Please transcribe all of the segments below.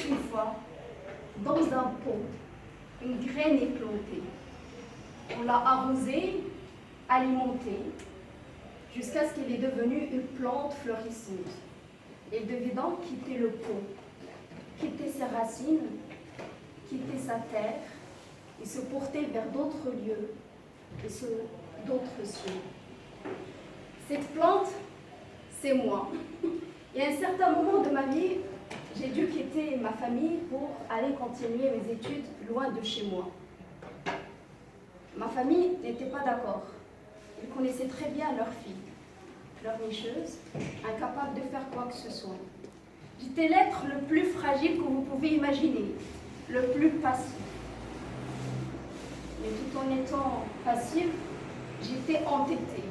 une fois, dans un pot, une graine est plantée. On l'a arrosée, alimentée, jusqu'à ce qu'elle est devenue une plante florissante. Elle devait donc quitter le pot, quitter ses racines, quitter sa terre et se porter vers d'autres lieux et d'autres cieux. Cette plante, c'est moi. Et à un certain moment de ma vie, j'ai dû quitter ma famille pour aller continuer mes études loin de chez moi. Ma famille n'était pas d'accord. Ils connaissaient très bien leur fille, leur nicheuse, incapable de faire quoi que ce soit. J'étais l'être le plus fragile que vous pouvez imaginer, le plus passif. Mais tout en étant passive, j'étais entêtée.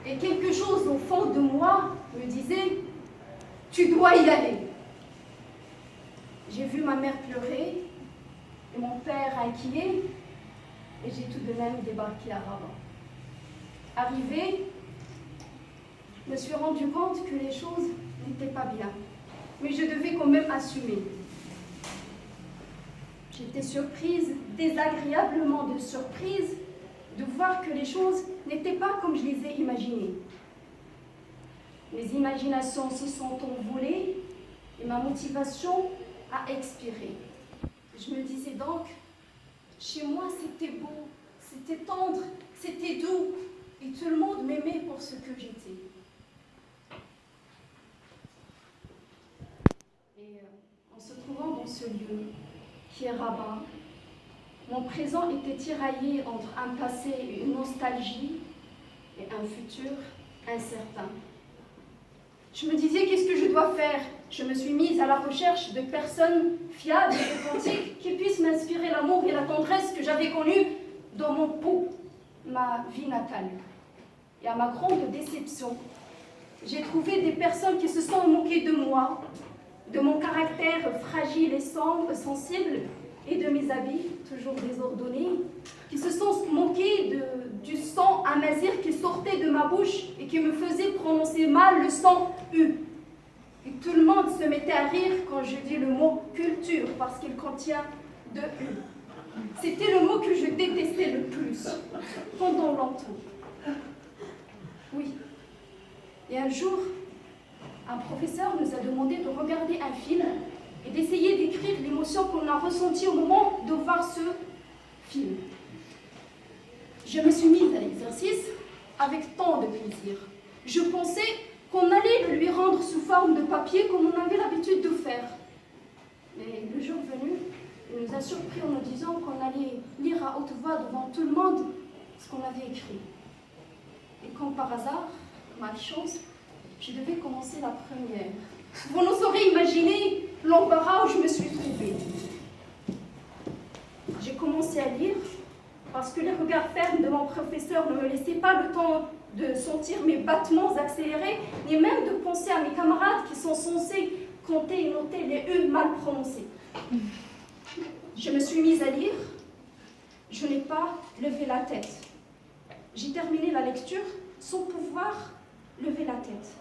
Et quelque chose au fond de moi me disait « Tu dois y aller ». J'ai vu ma mère pleurer et mon père inquiet et j'ai tout de même débarqué à Rabat. Arrivée, je me suis rendu compte que les choses n'étaient pas bien, mais je devais quand même assumer. J'étais surprise, désagréablement surprise, de voir que les choses n'étaient pas comme je les ai imaginées. Mes imaginations se sont envolées et ma motivation a expiré. Je me disais donc, chez moi c'était beau, c'était tendre, c'était doux, et tout le monde m'aimait pour ce que j'étais. Et en se trouvant dans ce lieu, qui est Rabat, mon présent était tiraillé entre un passé et une nostalgie et un futur incertain. Je me disais, qu'est-ce que je dois faire? Je me suis mise à la recherche de personnes fiables et authentiques qui puissent m'inspirer l'amour et la tendresse que j'avais connue dans mon pot, ma vie natale. Et à ma grande déception, j'ai trouvé des personnes qui se sont moquées de moi, de mon caractère fragile et sensible, et de mes habits, toujours désordonnés, qui se sont moqués du son amazigh qui sortait de ma bouche et qui me faisait prononcer mal le son U. Et tout le monde se mettait à rire quand je dis le mot culture, parce qu'il contient de U. C'était le mot que je détestais le plus, pendant longtemps. Oui. Et un jour, un professeur nous a demandé de regarder un film et d'essayer d'écrire l'émotion qu'on a ressentie au moment de voir ce film. Je me suis mise à l'exercice avec tant de plaisir. Je pensais qu'on allait le lui rendre sous forme de papier comme on avait l'habitude de faire. Mais le jour venu, il nous a surpris en nous disant qu'on allait lire à haute voix devant tout le monde ce qu'on avait écrit. Et comme par hasard, malchance, je devais commencer la première. Vous n'en saurez imaginer l'embarras où je me suis trouvée. J'ai commencé à lire parce que les regards fermes de mon professeur ne me laissaient pas le temps de sentir mes battements accélérés, ni même de penser à mes camarades qui sont censés compter et noter les E mal prononcés. Je me suis mise à lire. Je n'ai pas levé la tête. J'ai terminé la lecture sans pouvoir lever la tête.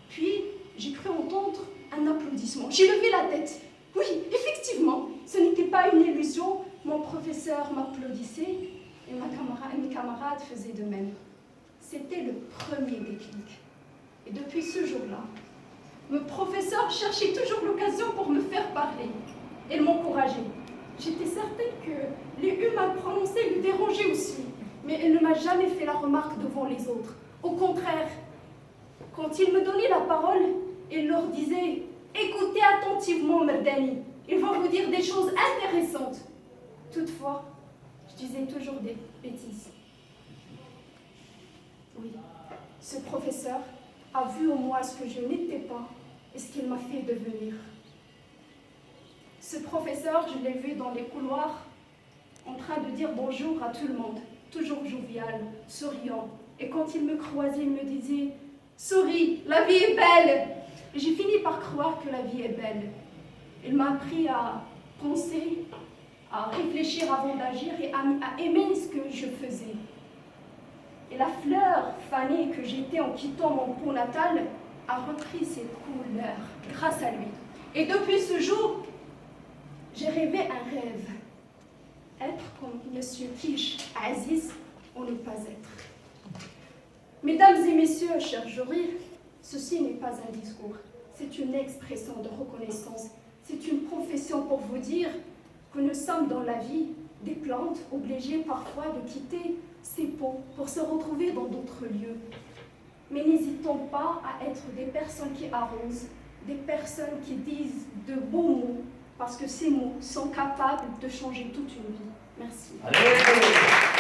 Puis, j'ai cru entendre un applaudissement. J'ai levé la tête. Oui, effectivement, ce n'était pas une illusion. Mon professeur m'applaudissait et mes camarades faisaient de même. C'était le premier déclic. Et depuis ce jour-là, mon professeur cherchait toujours l'occasion pour me faire parler. Elle m'encourageait. J'étais certaine que les U mal prononcés lui dérangeaient aussi, mais elle ne m'a jamais fait la remarque devant les autres. Au contraire, quand il me donnait la parole, il leur disait « Écoutez attentivement, Merdani, il va vous dire des choses intéressantes. » Toutefois, je disais toujours des bêtises. Oui, ce professeur a vu en moi ce que je n'étais pas et ce qu'il m'a fait devenir. Ce professeur, je l'ai vu dans les couloirs, en train de dire bonjour à tout le monde, toujours jovial, souriant. Et quand il me croisait, il me disait « Souris, la vie est belle !» Et j'ai fini par croire que la vie est belle. Il m'a appris à penser, à réfléchir avant d'agir et à aimer ce que je faisais. Et la fleur fanée que j'étais en quittant mon pot natal a repris ses couleurs grâce à lui. Et depuis ce jour, J'ai rêvé un rêve. Être comme Monsieur Kish Aziz ou ne pas être. Mesdames et messieurs, chers jurys, ceci n'est pas un discours. C'est une expression de reconnaissance. C'est une profession pour vous dire que nous sommes dans la vie des plantes, obligées parfois de quitter ces pots pour se retrouver dans d'autres lieux. Mais n'hésitons pas à être des personnes qui arrosent, des personnes qui disent de beaux mots, parce que ces mots sont capables de changer toute une vie. Merci. Allez.